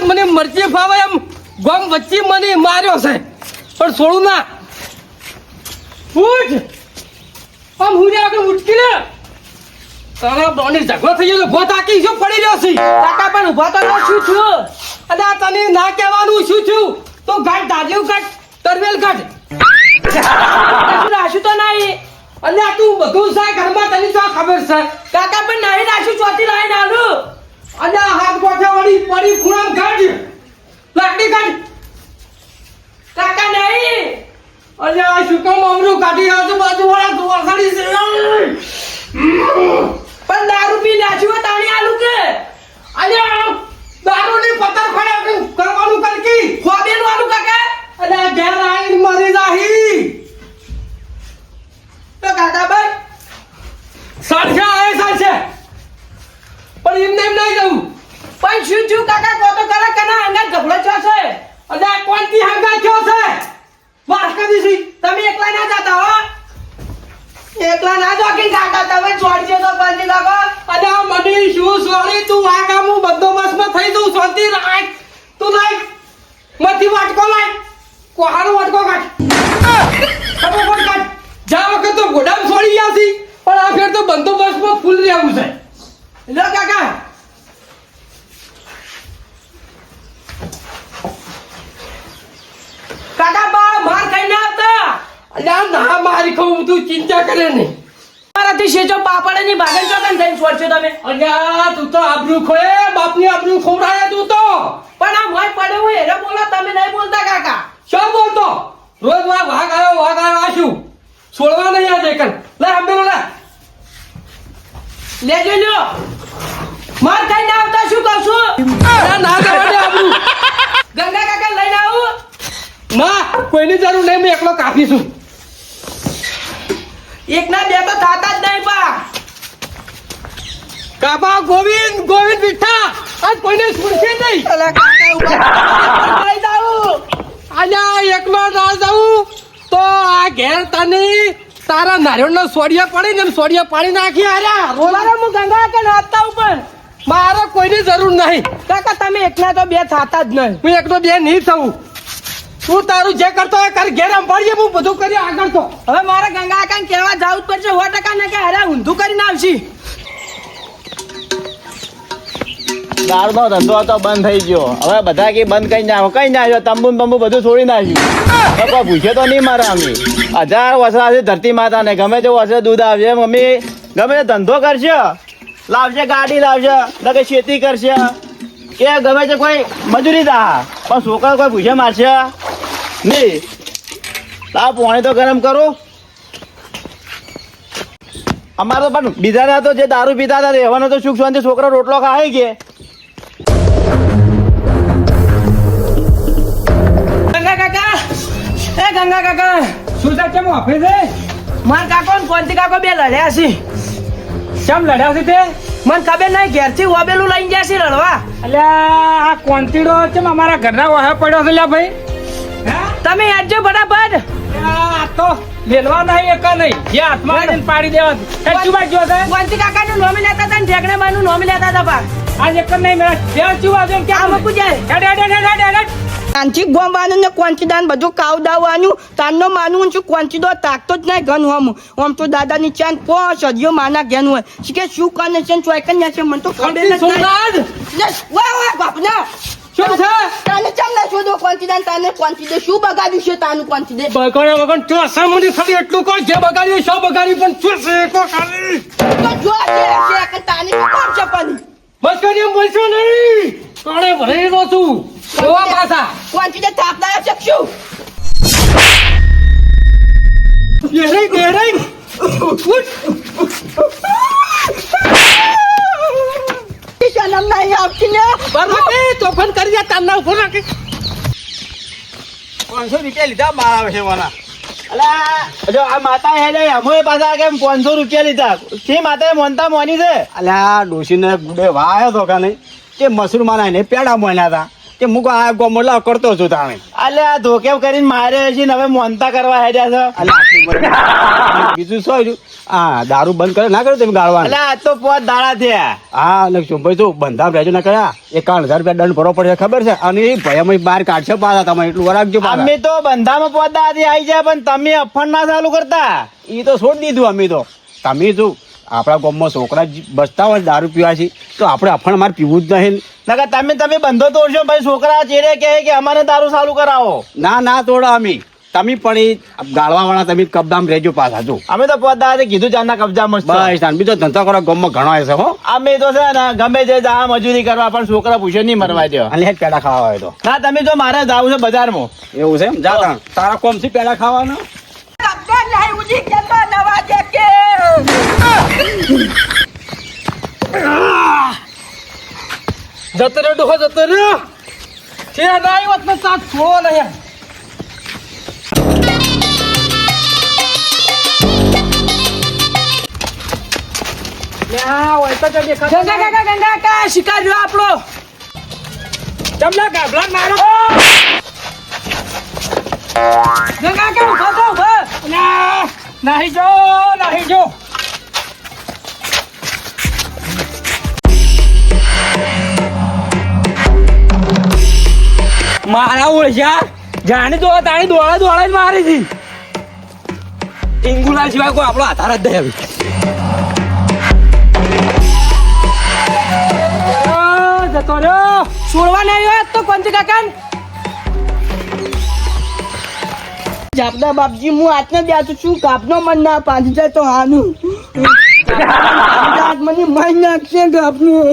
મને મરજી ફાવે એમ ગોમ વચ્ચે મને માર્યો છે પણ છોડું ના ઉઠ આમ હું આગળ ઉઠકી ને તારા બોની ઝઘડો થઈ ગયો ભો તાકી શું પડી રહ્યો છે કાકા પણ ઉભા તો ન છું છું અને આ તને ના કહેવાનું શું છું તો ગાઢ દાજ્યું કાઢ તરવેલ કાઢ રાશુ તો નહીં અને આ તું બધું છે ઘરમાં તને શું ખબર છે કાકા પણ નહીં રાશુ ચોથી લાઈન આલું અને આ હાથ ગોઠા વાળી પડી ખૂણામ કાઢ લાકડી કાઢ કાકા નહીં અને આ શું કામ અમરું કાઢી આજુબાજુ વાળા દોવાસાડી છે પણ દારૂ પી રાશુ તાણી આલું કે અને દારૂની પતર ફળે કરવાનું કરકી ખોબેનું આલું કાકા અને આ ઘેર આવીને મરી જાહી તો કાકા ભાઈ સાચે આવે સાચે પણ એમને એમ નહીં જવું પણ શું છું કાકા કો તો કરે કના અંગા ઝઘડો છો છે અને આ કોણથી હંગા થયો છે વાત કરી છે તમે એકલા ના જતા હો એકલા ના જો કે કાકા તમે છોડજો તો બંધ કાકા અને આ મને શું સોરી તું આ કામ હું બંદોબસ્તમાં થઈ દઉં શાંતિ રાખ તું લાય મથી વાટકો લાય કોહારો વાટકો કાઢ ફટાફટ કાઢ જા વખત તો ગોડામ છોડી ગયા છે પણ આ ફેર તો બંદોબસ્તમાં ફૂલ રહેવું છે લો કાકા કાકા બા માર ખાઈ ના આવતા અલ્યા ના મારી કહું તું ચિંતા કરે નહીં મારાથી શેજો પાપડની ભાગન ચોકન થઈને છોડશો તમે અલ્યા તું તો આબરૂ ખોએ બાપની આબરૂ ખોવડાય તું તો પણ આ મોય પડે હું એને બોલો તમે નહીં બોલતા કાકા શું બોલતો રોજ વાઘ આવ્યો આશું છોડવા નહીં આ દેખન લે અંબેલો લે લેજો લ્યો માર ખાઈ ના આવતા શું કહું છું ના જવા આબરૂ ગંગા કાકા લઈને આવું ના કોઈની જરૂર નહીં મેં એકલો કાફી છું એક ના બે તો થાતા જ નહીં પા કાપા ગોવિંદ ગોવિંદ વિઠ્ઠા આજ કોઈને છોડશે નહીં અલા કાકા ઉપર લઈ જાઉં અલ્યા એકલો ના જાઉં તો આ ઘેર તને તારા નારિયેળનો સોડિયા પડી ને સોડિયા પાડી નાખી આર્યા મારા હું ગંગા કાકા નાતા ઉપર મારે કોઈની જરૂર નહીં કાકા તમે એકલા તો બે થાતા જ નહીં હું એકલો બે નહીં થવું તું તારું જે કરતો હોય કર ઘેર સંભાળીએ હું બધું કરી આગળ તો હવે મારા ગંગા કાકાને કહેવા જાવું જ પડશે 100% ને કે અરે ઊંધું કરીને આવશી દારૂનો ધંધો તો બંધ થઈ ગયો હવે બધા કે બંધ કરી નાખો કઈ નાખ્યો તંબુ બંબુ બધું છોડી નાખ્યું કોઈ પૂછે તો નહીં મારા અમે 1000 વર્ષ છે ધરતી માતા ને ગમે તે વર્ષે દૂધ આવશે મમ્મી ગમે તે ધંધો કરશે લાવશે ગાડી લાવશે કે ખેતી કરશે કે ગમે તે કોઈ મજૂરી દા પણ છોકરા કોઈ પૂછે મારશે નહીં લાવ પાણી તો ગરમ કરું અમારે પણ બીજા તો જે દારૂ પીતા હતા રહેવાનો તો સુખ શાંતિ છોકરો રોટલો ખાય કે ગંગા કાકા એ ગંગા કાકા શું છે કેમ ઓફિસ છે માર કાકો ને કોંતી કાકો બે લડ્યા છે કેમ લડ્યા છે તે મને ખબર નહીં ઘેરથી ઓબેલું લઈને ગયા છે લડવા અલ્યા આ કોંતીડો કેમ અમારા ઘરના વાહે પડ્યો છે લ્યા ભાઈ તમે યાદજો ફટાફટ આ તો લેલવા નહીં એક નહીં જે હાથમાં આવીને પાડી દેવા એ ચુબા ગયો છે કોંતી કાકા નું નોમી લેતા હતા ને ઢેકણે બાનું નોમી લેતા હતા બા આજ એક નહીં મેરા જે ચુબા જેમ કે આ મકુ જાય હેડ કાંચી ગોમવાનું ને કોંચીદાન બધું કાવડાવવાનું તાનનો માનું છું કોંચીદો તાકતો જ નહીં ઘન હોમ આમ તો દાદાની ચાંદ 5 સદીઓ માના ઘેન હોય કે શું કને છે ચોયકન છે મને તો ખબર નથી સોનાદ વાહ બાપના શું છે તાને ચમ ના શોધો કોંચીદાન તાને કોંચીદે શું બગાડ્યું છે તાનું કોંચીદે બગાડ્યો વગર ચોસા મુની ખાલી એટલું કહો જે બગાડ્યું શું બગાડ્યું પણ ચોસે કો ખાલી તો જો છે કે તાને કોણ છે પાણી બસ કરી એમ બોલશો નહીં કોણે ભરી રહ્યો છું જોવા પાછા કોંચીદે થાપ લાયા છે શું ગેરાઈ શરમ નહીં આવતી ને બરાબર તોફાન કરી જા તારના ઉભો રાખી 500 રૂપિયા લીધા મારા છે મને અલા જો આ માતા હે જાય અમે પાછા કેમ 500 રૂપિયા લીધા કે માતાએ મોનતા મોની છે અલ્યા ડોશીને ગુડે વાયો તો કે નહીં કે મસરૂમાં ને પેડા મોન્યા હતા કે મુકો આ ગોમલા કરતો છું તાણે અલ્યા ધોકેવ કરીને મારે છે ને હવે મોનતા કરવા હેડ્યા છે અલ્યા આટલી ઉંમરે બીજું શું આ દારૂ બંધ કરે ના કરે તમે ગાળવાનું એટલે આ તો 5 દાડા થયા. હા એટલે ભાઈ તો બંધા રહેજો ના કર્યા 51,000 રૂપિયા દંડ ભરવો પડે ખબર છે અને એ ભયમાં બહાર કાઢશે પાછા તમે એટલું વરાગજો પાછા અમે તો બંધામાં 5 દાડાથી આવી જાય પણ તમે અફણ ના ચાલુ કરતા. એ તો છોડી દીધું અમે તો તમે જો આપણા ગામમાં છોકરા બસતા હોય દારૂ પીવા છે તો આપણે અફણ મારે પીવું જ નહીં નકર તમે બંધો તોડશો ભાઈ છોકરા ચેડે કહે કે અમારે દારૂ ચાલુ કરાવો. ના તોડો અમે તમે પણ એ ગાળવા વાળા તમે કબદામ રહેજો પાછા જો અમે તો 5 દાડાથી કીધું ચાંદના કબજામાં જ છો. બસ તાન બીજો ધંધો કરો ગામમાં ઘણો છે હો અમે તો છે ને ગમે તે જા મજૂરી કરવા પણ છોકરા પૂછે નહીં મરવા દો. અને હેડ પેડા ખાવા હોય તો ના તમે જો મારે જાવું છે બજારમાં. એવું છે એમ જા તાણ તારા કોમ થી પેડા ખાવાના જતો રહ્યો ડોહો જતો રહ્યો છે ના આવ્યો તો સાથ છોડો નહીં શિકાર રહ્યો આપણો તમને ગાભલા મારો ગંગા કે ઉભો તો ઉભો નહીં જો મારા ઓળખ્યા જાણે તો તાણી દોડા જ મારી હતી ટીંગુલા સિવાય કોઈ આપણો આધાર જ નહીં જતો રહ્યો છોડવા નહીં આવ્યો તો કોણ કાકા જાપના બાપજી હું આટને બેઠું છું કાપનો મન ના પાડી જાય તો હાનું મને મન નાખશે કાપનું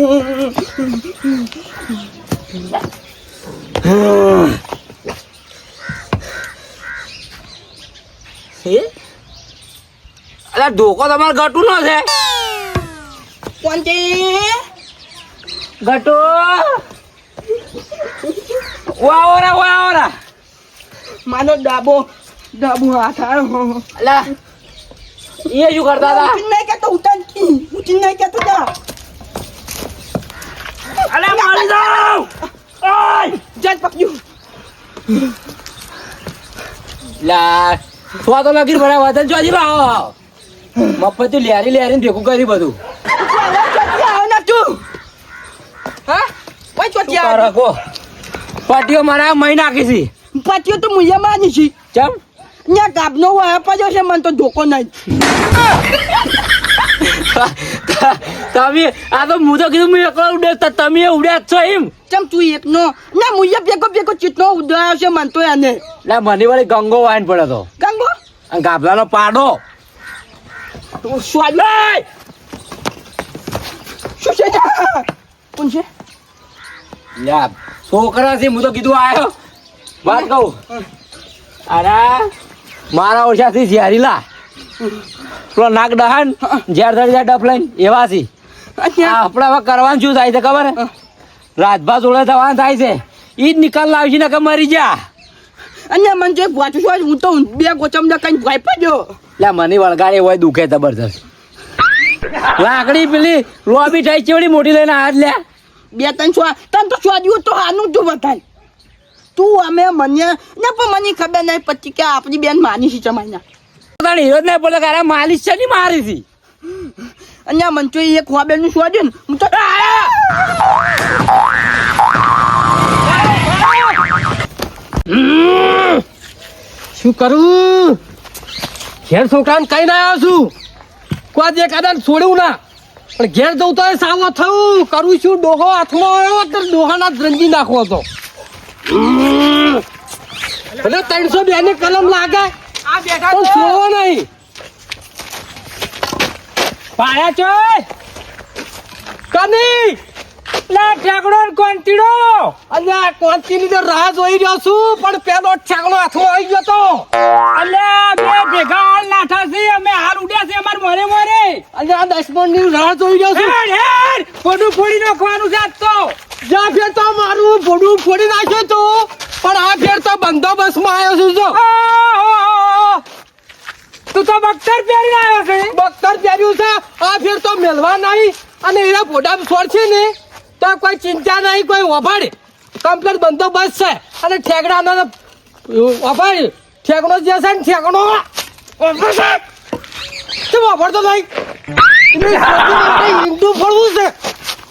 અરે ધોકો તમારે ગટું ન છે કોણ છે ગટુ વાવરા માનો ડાબો હાથ આવ્યો અલા એ શું કરતા હતા નહીં કેતો ઉઠી નહીં કેતો જા અલા મારી જાવ ઓય જજ પકડ્યું લા તો લગીર ભરા વતન ચોજી લાવો મફત લેરી ભેગું કરી બધું આવ ના તું હા કોઈ ચોટી આવ રાખો પાટીઓ મારા મહી નાખી છે પાટીઓ તો મુયા માની છે ચમ ન્યા ગાબનો વાય પડ્યો છે મને તો ધોકો નહીં તમે આ તો હું તો કીધું હું એકલો ઉડે તમે ઉડ્યા જ છો એમ ચમ તું એકનો ના મુયા ભેગો ચીટનો ઉડાયો છે મન તો એને લા મને વાળી ગંગો વાઈન પડે તો ગંગો અને ગાભલાનો પાડો તું સ્વાદ શું છે કોણ છે લ્યા છોકરા છે હું તો કીધું આયો વાત કહું અરે મારા ઓછાથી ઝેરી લા પેલો નાક ડહાન ઝેર ધરી જાય ડફ લઈને એવા છે આપણે હવે કરવાનું શું થાય છે ખબર રાજભા જોડે થવાનું થાય છે ઈ જ નિકાલ લાવશે ને કે મરી જા અને મને જો વાંચું છું હું તો બે ગોચમ કઈ ભાઈ પડ્યો લે મને વળગાડે હોય દુખે જબરજસ્ત લાકડી પેલી લોબી થાય ચેવડી મોટી લઈને હાથ લે બે ત્રણ તને તો સ્વાદ્યું તો આનું તું બતાય તું અમે મને ના પણ મને ખબર નહીં પછી કે આપણી બેન માની છે ચમાઈના હીરો જ નહીં બોલે કે અરે માલિશ છે ની મારી હતી અને મને તો એક ખોબેનું સ્વાદ્યું ને હું તો શું કરું ઘેર છોકરાને કઈ ના આવ્યો છું કોઈ જે કાદા છોડ્યું ના પણ ઘેર જવું તો સાવો થયું કરું છું ડોહો હાથમાં આવ્યો તો ડોહાના જ રંજી નાખવો હતો એટલે 302 ની કલમ લાગે આ બેઠા પણ છોડવો નહીં પાયા છો કની લે ઠેકડો કોંતીડો અને કોંતીની તો રાહ જોઈ રહ્યો છું પણ પેલો ઠેકડો હાથમાં આવી ગયો તો અલે બે ભેગા હાલ નાઠા છે અમે હાલ ઉડ્યા છે અમાર મોરે અને આ 10 ની રાહ જોઈ રહ્યો છું હેડ ફોડું ફોડી નાખવાનું છે આજ તો જા ફેર તો મારું ફોડું ફોડી નાખ્યો તો પણ આ ફેર તો બંદોબસ્તમાં આવ્યો છું જો તું તો બખ્તર પહેરીને આવ્યો છે બખ્તર પહેર્યું છે આ ફેર તો મેલવા નહીં અને એના ફોટા છોડ છે ને તો કોઈ ચિંતા નહીં કોઈ વભાડે કમ્પ્લેટ બંદોબસ્ત છે અને ઠેકડાનો વભાડે ઠેકડો જે છે ને ઠેકડો કેમ વાપરતો નહીં ઈંડું ફોડવું છે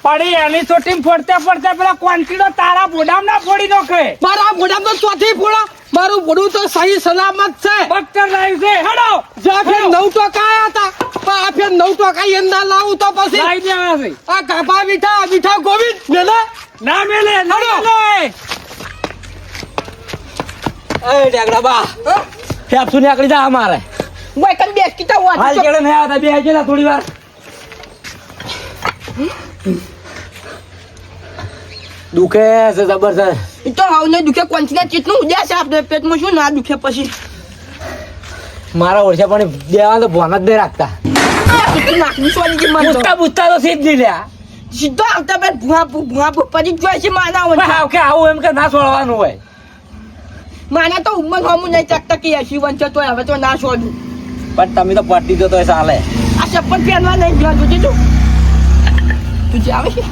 પડી એની ચોટી ફોડતે ફોડતે પેલા ક્વોન્ટિટો તારા બોડામ ના ફોડી નાખે. મારા મોઢામાં તો ચોથી ફોડો મારું બોડું તો સહી સલામત છે ડોક્ટર લાવી છે હેડો જ્યાં ફેર 9 ટકા આયા હતા પણ આ ફેર 9 ટકા એમ ના લાવું તો પછી લાવી દેવા છે. આ કાપા મીઠા ગોવિંદ મેલે ના મેલે ના હેડો. મેલે. એ ડાગડા બા ફેફસુ નીકળી જા અમારે ઓય કન બેસ કીતા હાલ વાત કેડે નહીં આવતા બે આજો થોડી વાર દુખે છે જબરજસ્ત ઈ તો હાવને દુખે કોન્ચીના ચેટલું ઉડ્યા છે આપણે પેટમાં શું ના દુખે પછી મારા ઓરછા પણ દેવા તો ભોન જ નહીં રાખતા તું નાખની સોની કે મન પૂછતા પૂછતા તો સીધ નહીં લ્યા સીધો આવતા બે ભૂવા પછી જોઈ છે માના હોય હાવ કે આવું એમ કે ના છોડવાનું હોય માના તો ઉંમર હમું નહીં ચકતા કે 80 વંચે તો હવે તો ના છોડું પણ તમે તો પટી દો તો ચાલે આ ચપ્પલ પહેરવા નહીં ગયા જોજે તું જાવે છે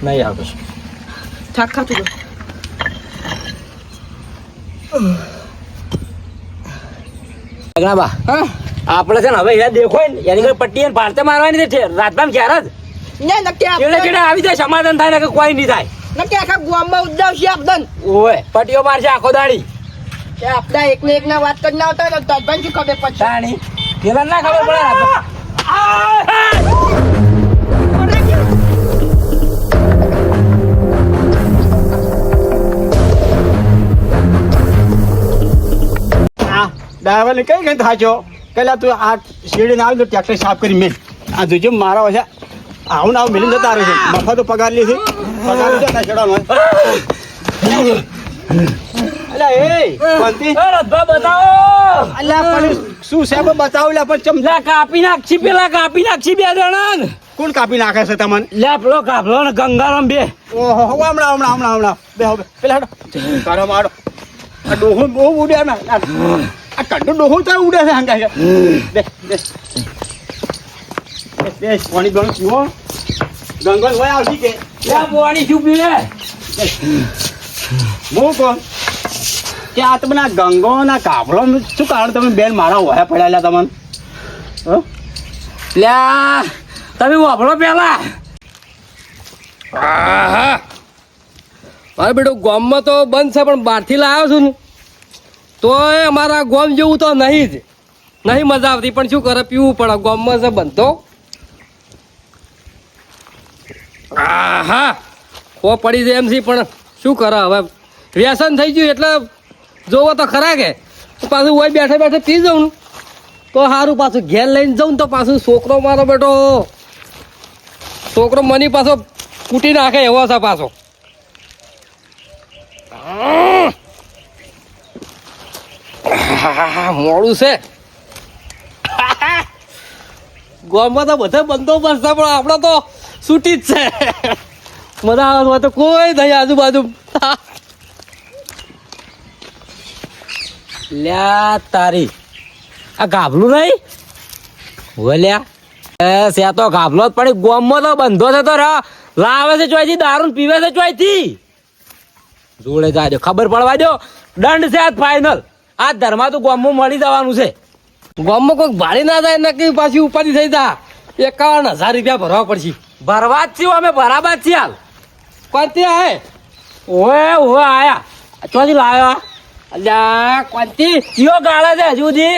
નહીં આવતો થાક ખાતું બા હા આપણે છે ને હવે યાર દેખો ને એની ઘરે પટ્ટી એને ભારતે મારવાની છે રાતમાં ક્યારે જ ને નક્કી ચેડે ચેડે આવી જાય સમાધાન થાય ને કે કોઈ નહીં થાય નક્કી આખા ગામમાં ઉદ્દાવશે આપદન ઓય પટ્ટીઓ મારશે આખો દાડી કે આપડા એકને એકના વાત કરી ના આવતા તો તરબન શું ખબર પછી તાણી પેલા ના ખબર પડે ડ્રાઈવર ને કઈ થાચો પેલા તું આ શેરડી ના આવી તો ટ્રેક્ટર સાફ કરી મેલ આ જોજો મારા છે આવું આવું મેલી જતા રહે છે મફા તો પગાર લે છે પગાર લીધો ના ચડવાનો અલ્યા એ કોંતી રથભા બતાવો અલ્યા પણ શું છે બતાવ લે પણ ચમ લે કાપી નાખી પેલા કાપી નાખી બે જણા કોણ કાપી નાખે છે તમને લે પેલો કાપલો ને ગંગારામ બે ઓહો હમણાં બે હવે પેલા હડો તારો મારો આ ડોહો બહુ ઉડે ને આ કંડો ડોહો તો ઉડે છે હંગા છે બે પાણી ગણ પીવો ગંગન હોય આવતી કે લે બોણી શું પીવે હું કોણ કે આ તમને આ ગંગો ના કાપડો શું કારણ તમે બેન મારા વહે પડેલા તમને લે તમે વાપરો પેલા મારે બેટો ગામમાં તો બંધ છે પણ બહારથી લાવ્યો છું ને તોય અમારા ગામ જેવું તો નહીં જ નહીં મજા આવતી પણ શું કરે પીવું પડે ગામમાં છે બનતો હા ખો પડી જાય એમ છે પણ શું કરે હવે વ્યસન થઈ ગયું એટલે જોવો તો ખરા કે પાછું હોય બેઠે બેઠે પી જાઉં ને તો સારું પાછું ઘેર લઈને જાઉં ને તો પાછું છોકરો મારો બેટો છોકરો મની પાછો કૂટી નાખે એવો છે પાછો મોડું છે ગામમાં તો બધા બંદોબસ્ત છે પણ આપણે તો છૂટી જ છે મજા આવે તો કોઈ નહીં આજુબાજુ લ્યા તારી આ ગાભલું નહીં બોલ્યા છે તો ગાભલો જ પડી ગામમાં તો બંધો છે તો લાવે છે ચોઈથી દારૂ પીવે છે ચોઈથી જોડે જાજો ખબર પડવા દો દંડ છે આજ ફાઈનલ આ ધર્મા તો ગામમાં મળી જવાનું છે ગામમાં કોઈક ભાડી ના જાય નક્કી પાછી ઉપાધિ થઈ જા 51,000 રૂપિયા ભરવા પડશે ભરવા જ છીએ અમે બરાબર છીએ હાલ કોનથી આય ઓએ ઓએ આયા ચોથી લાવ્યા અલ્યા કોનથી કયો ગાળે છે હજુ સુધી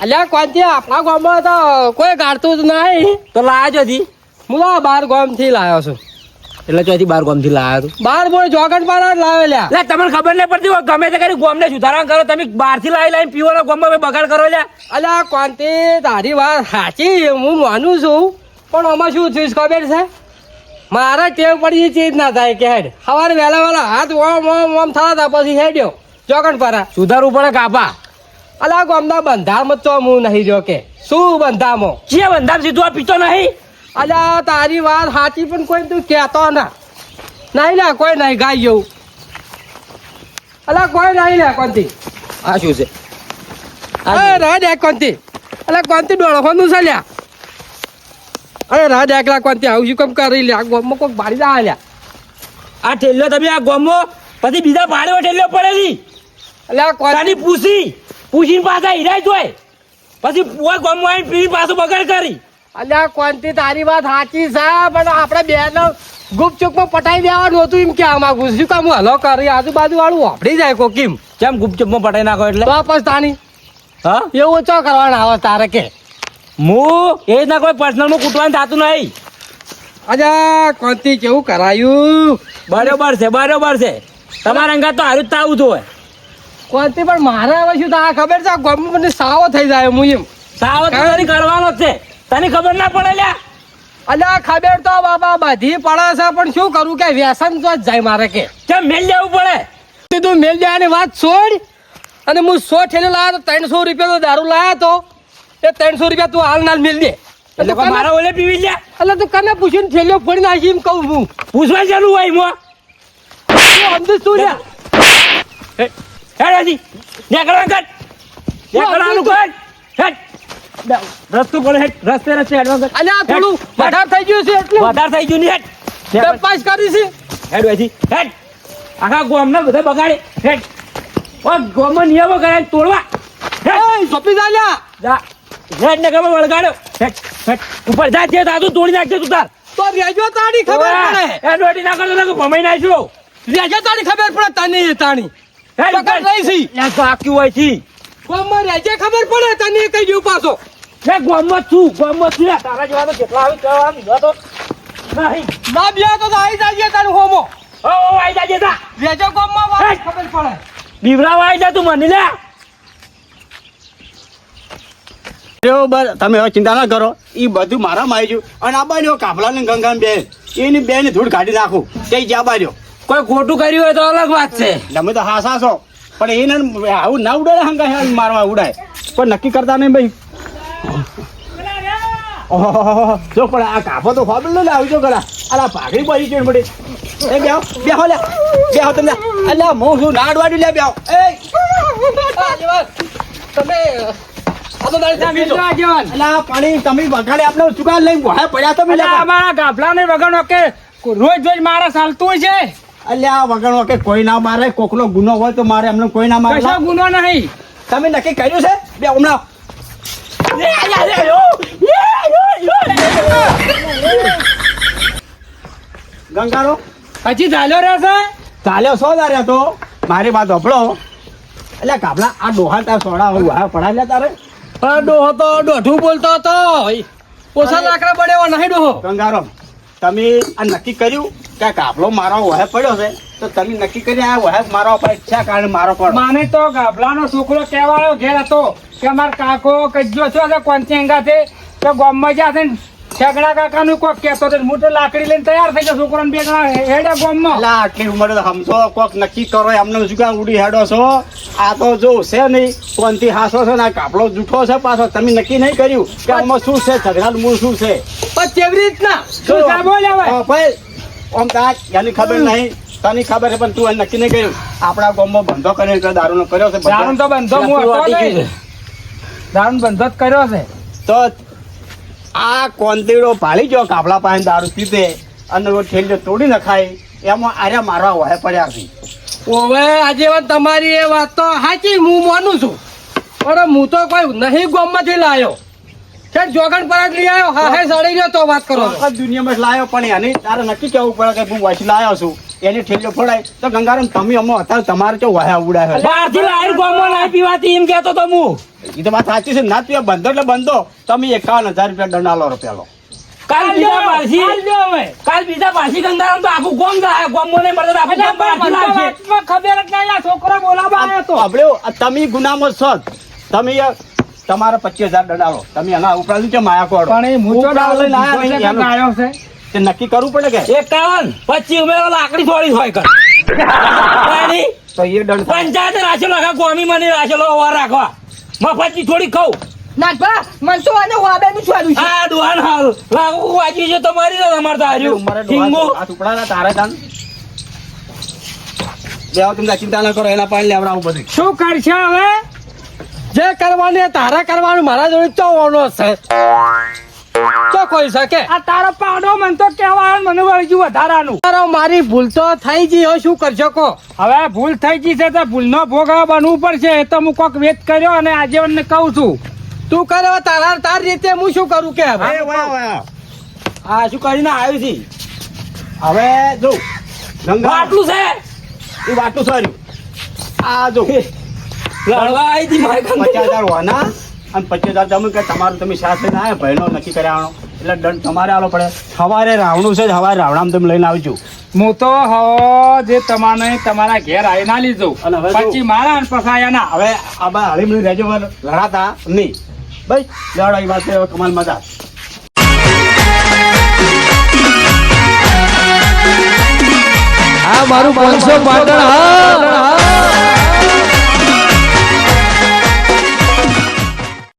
અલ્યા કોનથી આપણા ગામમાં તો કોઈ ગાળતું જ નહીં તો લાયા ચોથી હું તો 12 ગામથી લાવ્યો છું એટલે ચોથી 12 ગામથી લાવ્યો છું 12 બોલ જોગણ પાડા લાવેલા લે તમને ખબર નહીં પડતી હોય ગમે તે કરી ગામને સુધારા કરો તમે બહારથી લાવીને પીવાનો ગામમાં બગાડ કરો લે અલ્યા કોનથી તારી વાત સાચી હું માનું છું પણ આમાં શું થયું ખબર છે મારા ટેવ પડી ચીજ ના થાય કે હેડ સવારે વહેલા હાથ ઓમ ઓમ ઓમ થતા પછી હેડ્યો ચોકડ પરા સુધારવું પડે કાપા અલા ગામના બંધારમાં તો હું નહીં જો કે શું બંધામાં જે બંધામ સીધું આ પીતો નહીં અલ્યા તારી વાત સાચી પણ કોઈ તું કહેતો ના નહીં લે કોઈ નહીં ગાય જેવું અલા કોઈ નહીં લે કોનથી આ શું છે અરે દે કોનથી અલા કોનથી ડોળખવાનું છે લ્યા અરે રાજ એકલા કોનથી આવું શું કેમ કરી લે આ ગોમમાં કોઈ ભાડી ના લ્યા આ ઠેલ્લો તમે આ ગોમમાં પછી બીજા ભાડે ઠેલ્લો પડેલી એટલે કોની પૂછીને પાછા હિરાય જોય પછી ઓય ગામમાં આવીને પીવી પાછું બગાડ કરી. અલ્યા કોણથી તારી વાત સાચી છે પણ આપણે બેનો ગુપચુપમાં પટાઈ દેવાનું હતું એમ કે માંગુ શું કામ હલો કરી આજુબાજુ વાળું વાપરી જાય કોકીમ કેમ ગુપચુપમાં પટાઈ નાખો એટલે? તો પછી તાની હા એવું ચો કરવાના આવે તારે કે હું એ ના કોઈ પર્સનલમાં કૂટવાનું થતું નહીં. અજા કોણથી કેવું કરાયું બરોબર છે બરોબર છે. તમારા અંગા તો હારું જ થાવું જોઈએ. કોણથી પણ મારે હવે શું થાય ખબર છે ગમે મને સાવો થઈ જાય હું એમ સાવધ તારી કરવાનો જ છે. તને ખબર ના પડે લ્યા? અલ્યા ખબર તો બાબા બધી પડે છે પણ શું કરું કે વ્યસન તો જ જાય મારે કે કેમ મેલ જવું પડે? તું મેલ જવાની વાત છોડ અને હું 100 ઠેલે લાવ્યો તો 300 રૂપિયા દારૂ લાવ્યો તો એ 300 રૂપિયા તું હાલ નાલ મેલ દે એટલે કોઈ મારા ઓલે પીવી લ્યા? એટલે તું કને પૂછીને થેલીઓ ફોડી નાખી એમ કહું હું પૂછવા ચાલુ હોય મો. તું સમજુ શું લ્યા હેડ હજી નેકળવાનું કર. નેકળવાનું કર. હેડ રસ્તો બોલે હેડ. રસ્તે રસ્તે હેડવાનું કર. અલ્યા થોડું વધારે થઈ ગયું છે એટલે વધારે થઈ ગયું નહીં. હેડ તપાસ કરી છે હેડ હજી હેડ. આખા ગામના બધા બગાડે. હેડ ઓ ગામમાં નિયમો કરાય તોડવા. હેડ એ સોપી જા લ્યા જા હેડ ને ગમે વળગાડ્યો. હેડ હેડ ઉપર જા છે તાતું તોડી નાખજે તું તાર. તો રેજો તારી ખબર પડે હેડ રોટી ના કરતો લાગુ ભમાઈ નાખ્યો. રેજો તારી ખબર પડે તને તાણી હેડ પકડ લઈ છી યા તો આક્યું હોય છે. કોમમાં રેજે ખબર પડે તને કઈ જેવું પાછો મે ગામમાં છું ગામમાં છું. તારા જેવા તો કેટલા આવી કરવા દીધો તો નહીં. ના બ્યા તો આવી જાજે તારું હોમો ઓ આઈ જાજે તા. રેજો કોમમાં વાત ખબર પડે બીવરાવા આઈ જા તું મને લે. બરોબર તમે હવે ચિંતા ના કરો એ બધું મારામાં આવી ગયું અને આ બાજુ કાફલા ને ગંગાન બેન એની બેન ધૂળ કાઢી નાખું કઈ જ્યાં બાજુ કોઈ ખોટું કર્યું હોય તો અલગ વાત છે. તમે તો હાસા છો પણ એને આવું ના ઉડાડે હંગા મારવા ઉડાય કોઈ નક્કી કરતા નહીં ભાઈ. ઓહો જો પણ આ કાફો તો ફાબલ ને આવજો કરા અલા પાઘડી પડી છે બડી એ બેહો બેહો લે બેહો તમે અલ્યા હું શું નાડવાડી લે બેહો એ તમે આ તો તારી સામે જો આગેવાન અલા પાણી તમે વગાડે આપણે ચુકા લઈને ભોળા પડ્યા તમે લે અમારા ગાફલા ને વગરનો કે રોજ રોજ મારા ચાલતું હોય છે. અલ્યા વગણો કે કોઈ ના મારે કોકનો ગુનો હોય તો મારે અમને કોઈ ના મારે કશો ગુનો નહીં. તમે નક્કી કર્યું છે બે હમણાં ગંગારો હજી ચાલ્યો રહેશે. ચાલ્યો સો દાર્યા તો મારી વાત હપડો એટલે કાપલા આ ડોહા તાર સોડા હોય પડા લે તારે પણ ડોહો તો દોઢું બોલતો હતો ઓછા લાકડા પડ્યો નહીં ડોહો ગંગારો તમે આ નક્કી કર્યું કે આ કાપલો મારો વહે પડ્યો છે તો તમે નક્કી કરી આ વહે મારો પર શા કારણે મારો પડો માને તો ગાફલાનો છોકરો કહેવાયો ઘેર હતો કે માર કાકો કજ્જો છો કે કોનથી અંગાથે તો ગામમાં જાશે ને ઠેકડા કાકાનું કોક કહેતો હતો હું તો લાકડી લઈને તૈયાર થઈ ગયો છોકરાને બે જણા હેડે ગામમાં. અલા આટલી ઉંમરે તો સમજો કોક નક્કી કરો એમને શું કામ ઉડી હેડો છો આ તો જો છે નહીં કોનથી હાસો છે ને આ કાપલો જૂઠો છે પાછો તમે નક્કી નહીં કર્યું કે આમાં શું છે ઝઘડાનું મૂળ શું છે પણ કેવી રીતના શું સાબો લેવાય? ભાઈ આમ તાજ એની ખબર નહીં તને ખબર છે પણ તું એને નક્કી નહીં કર્યું આપણા ગામમાં ધંધો કર્યો છે દારૂનો કર્યો છે દારૂ તો બંધો હું હતો નહીં. દારૂ બંધો જ કર્યો છે. તો આ કોંતીડો પાડી ગયો કાપલા પાસે દારૂ પીધે અને ઠેલીઓ તોડી નખાય એમાં આર્યા મારવા હોય પડ્યા છે ઓવે આજે વાત તમારી એ વાત તો સાચી હું માનું છું પણ હું તો કોઈ નહીં ગામમાંથી લાયો છે જોગણ પર લઈ આવ્યો હા હે સડી ગયો તો વાત કરો છો. આખા દુનિયામાં જ લાયો પણ એની તારે નક્કી કેવું પડે કે હું વચ લાયો છું એની ઠેલીઓ ફોડાય તો ગંગારામ તમે અમો હતા તમારે તો વહ્યા ઉડાય બહારથી લાઈર ગામમાં લાઈ પીવાતી એમ કહેતો તો હું. એ તો વાત સાચી છે ના તું બંધો એટલે બંધો તમે 51,000 રૂપિયા દંડ આલો રૂપિયા કાલ બીજા પાછી ગંગારામ તો આખું ગામ જાય ગામમાં નહીં મળે તો આખું ગામ બહારથી લાવશે. ખબર જ નહીં આ છોકરો બોલાવવા આવ્યો તો. આપણે તમે ગુનામાં છો જ. તમે તમારે 25,000 દંડ આલો તમે એના ઉપરાંત કેમ આયા કોડો પણ એ મૂંચો ઉપરાંત લઈને આયા નહીં, ડાલો એનું આવ્યો છે. તે નક્કી કરવું પડે કે 51 25 ઉમેરો લાકડી થોડી હોય કર. પાણી તો એ દંડ થાય. પંચાયતે રાખેલો આખા ગોમી મને રાખેલો ઓર રાખવા મફતની થોડી ખાવ. નાગભા મન તો આને વાબેનું છોડ્યું છે આ દુહાન હાલ લાગુ વાંચી છે તમારી તો તમારે તો હાર્યું ઉંમરે હિંગુ. હાથ ઉપડાના તારે તાન બેવ તમે ચિંતા ના કરો એના પાણી લેવડાવું બધું શું કરશે હવે? જે કરવાનું એ તારે કરવાનું મારા જોડે ચોવાનો છે તો કોઈ શકે આ તારો પાડો મને તો કહેવાનું મને વળગ્યું વધારાનું. તારો મારી ભૂલ તો થઈ ગઈ હવે શું કરશો કો હવે ભૂલ થઈ ગઈ છે તો ભૂલનો ભોગ હવે બનવું પડશે. એ તો હું કોક વેચ કર્યો અને આજે મને કહું છું તું કરે હવે તાર રીતે હું શું કરું કે હવે? એ વાહ વાહ આ શું કરીને આવ્યું છે? હવે જો ગંગા આટલું છે એ વાટું સારું આ જો લડવા આવી હતી મારે ખાતે. 50,000 હોના અને 25,000 તમે કે તમારું તમે સાથે ના આવ્યા ભાઈનો નક્કી કર્યાનો એટલે દંડ તમારે આલો પડે. સવારે રાવણું છે સવારે રાવણામ તમે લઈને આવજો. હું તો હવે જે તમારે તમારા ઘેર આવી ના લીધું અને હવે જો- પછી મારા અને પછી આયા ના હવે આ બા હળીમળી રહેજો લડાતા નહીં ભાઈ લડાઈ વાત છે, હવે કમાલ મજા. આ મારું 500 પાટણ હા